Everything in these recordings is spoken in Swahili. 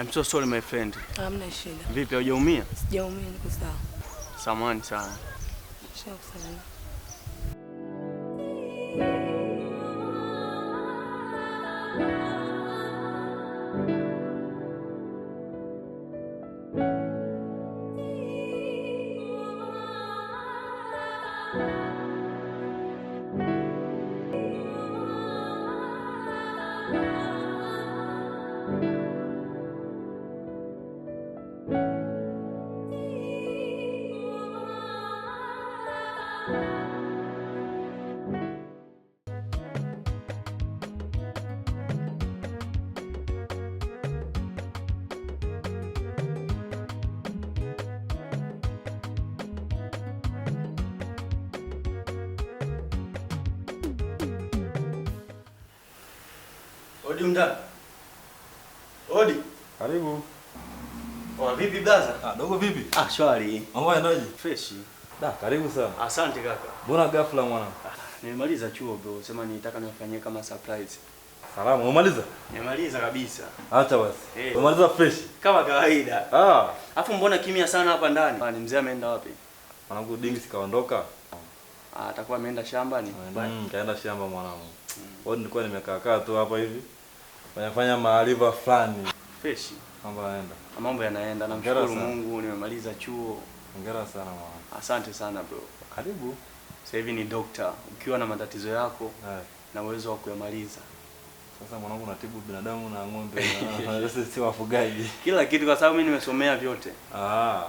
I'm so sorry my friend. Hamna shida. Vipi, hujaumia? Sijaumia, niko sawa. Samahani sana. Shukrani. Odi mda. Odi. Karibu. Vipi blaza? Dogo vipi? Shwari. Mambo yanaje? Fresh. Karibu sana. Asante kaka. Mbona ghafla mwanangu? Nimemaliza chuo bro, sema nitaka nifanyie kama surprise. Salama, umemaliza? Nimemaliza kabisa. Acha basi. Umemaliza fresh? Kama kawaida. Alafu mbona kimya sana hapa ndani? Ni mzee ameenda wapi? Mwanangu Dings kaondoka. Atakuwa ameenda shambani. Kaenda shamba mwanangu. Wao nilikuwa nimekaa tu hapa hivi. Fanya maarifa fulani. Fresh. Mambo yanaenda. Namshukuru Mungu nimemaliza chuo. Hongera sana mwanangu. Asante sana bro. Karibu. Sasa hivi ni doctor. Ukiwa na matatizo yako na uwezo wa kuyamaliza. Sasa mwanangu natibu binadamu na ng'ombe na sisi si wafugaji. Kila kitu kwa sababu mimi nimesomea vyote.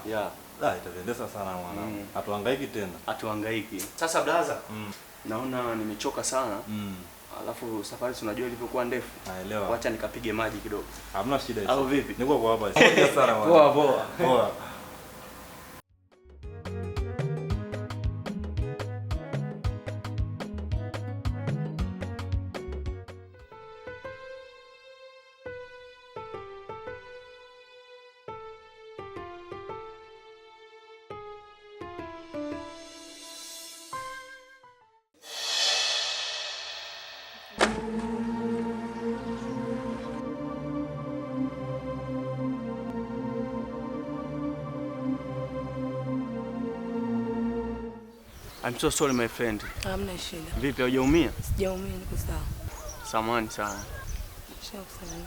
Yeah. Itapendeza sana mwanangu. Hatuhangaiki tena. Hatuhangaiki. Sasa blaza. Naona nimechoka sana. Alafu safari unajua ilivyokuwa ndefu. Naelewa. Wacha nikapige maji kidogo. Hamna shida hiyo. Au vipi? Niko kwa hapa. Asante sana mwanangu. Poa. I'm so sorry my friend. Hamna shida. Vipi, hujaumia? Sijaumia, niko sawa. Samahani sana. Shukrani.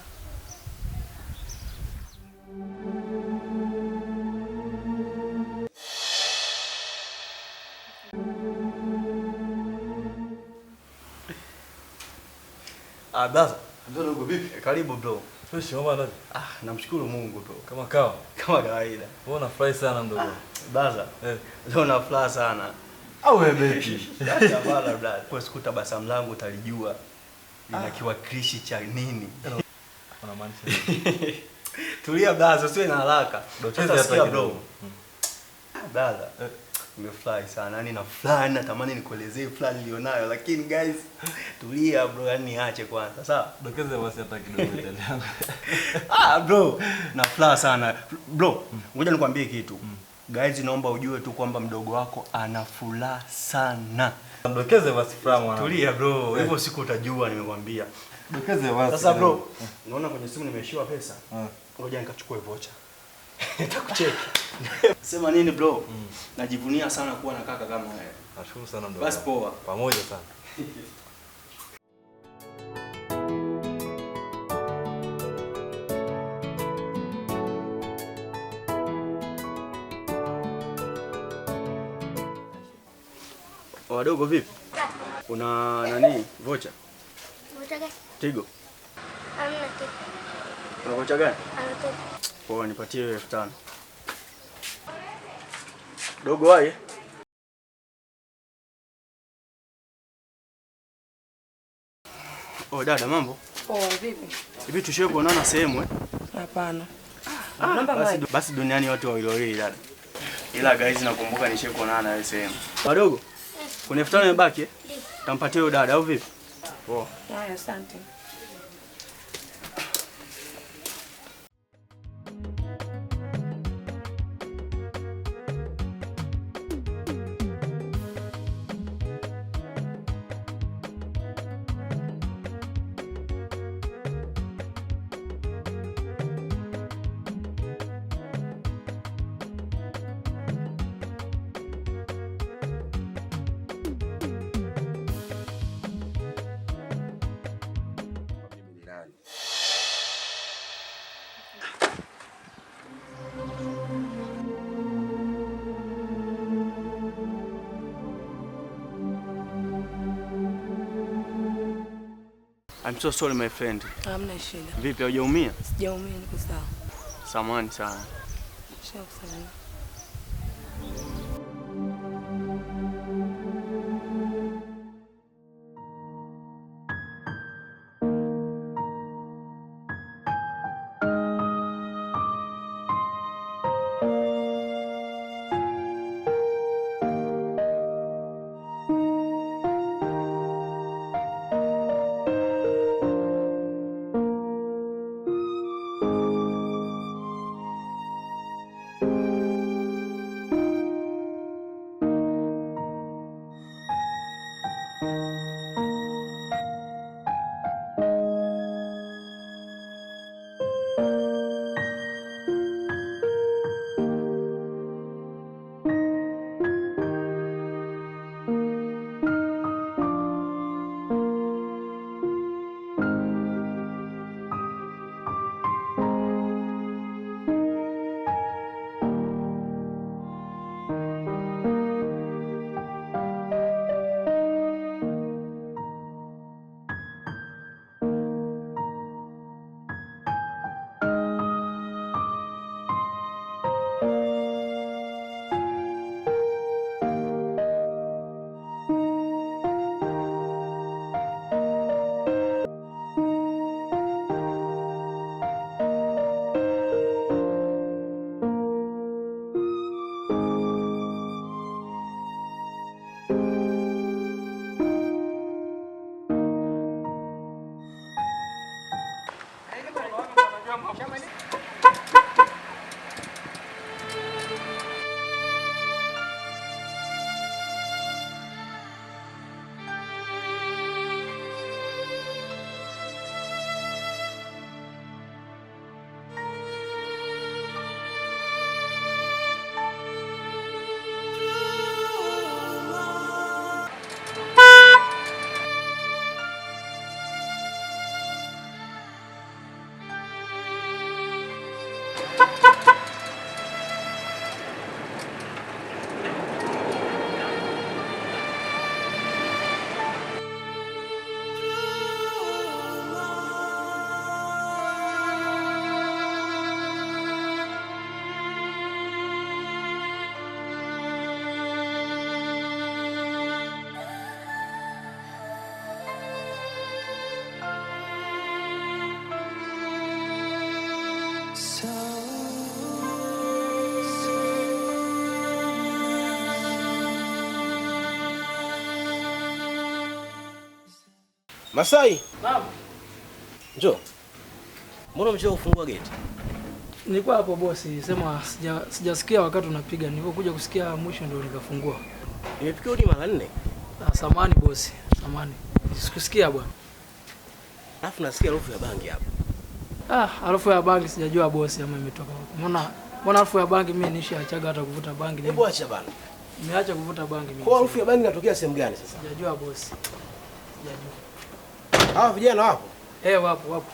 Blaza. Ndio vipi? Karibu bro. Fresh mama nani? Namshukuru Mungu bro. Kama kawa. Kama kawaida. Wewe unafurahi sana ndogo. Blaza. Leo na furaha sana. Au wewe beki. Acha bala blaza. Kwa siku tabasamu langu utalijua linakiwakilishi cha nini. Unamaanisha? Tulia blaza, usiwe na haraka. Utasikia bro. Blaza. Nimefurahi sana. Yaani nafurahi, natamani nikuelezee furaha nilionayo, lakini guys, tulia bro, yani niache kwanza. Sawa? Dokeze basi hata kidogo tena. Bro, nafurahi sana. Bro, ngoja nikwambie kitu. Guys, naomba ujue tu kwamba mdogo wako ana furaha sana. Dokeze basi furaha mwanangu. Tulia bro, hivyo siku utajua nimekwambia. Dokeze basi. Sasa bro, unaona kwenye simu nimeishiwa pesa. Ngoja nikachukue vocha. Nitakucheki. Sema nini bro? Najivunia sana kuwa na kaka kama wewe. Nashukuru sana mdogo. Basi poa. Pamoja sana. Wadogo vipi? Una nani? Vocha? Vocha gani? Tigo. Hamna Tigo. Una vocha gani? Hamna Tigo. Poa, nipatie 5000. Dogo wae. Dada mambo? Poa, vipi? Hivi tushewe kuonana sehemu Hapana. Basi duniani watu wawili dada. Ila guys nakumbuka nishewe kuonana na wewe sehemu. Wadogo? Kuna 5000 imebaki? Tampatie huyo dada au vipi? Poa. Haya, asante. I'm so sorry my friend. Hamna shida. Vipi, hujaumia? Sijaumia, niko sawa. Samahani sana. Shakusana. Masai. Naam. Njoo. Mbona umechelewa kufungua gate? Nilikuwa hapo bosi, sema sijasikia wakati unapiga. Nilipokuja kusikia mwisho ndio nikafungua. Nimepiga hodi mara 4. Samahani bosi, samahani. Sikusikia bwana. Alafu nasikia harufu ya bangi hapa. Harufu ya bangi sijajua bosi ama imetoka wapi. Mbona harufu ya bangi mimi nishaachaga hata kuvuta bangi. Hebu acha bana. Nimeacha kuvuta bangi mimi. Kwa harufu ya bangi inatokea sehemu gani sasa? Sijajua bosi. Sijajua. Hawa vijana wapo? Wapo.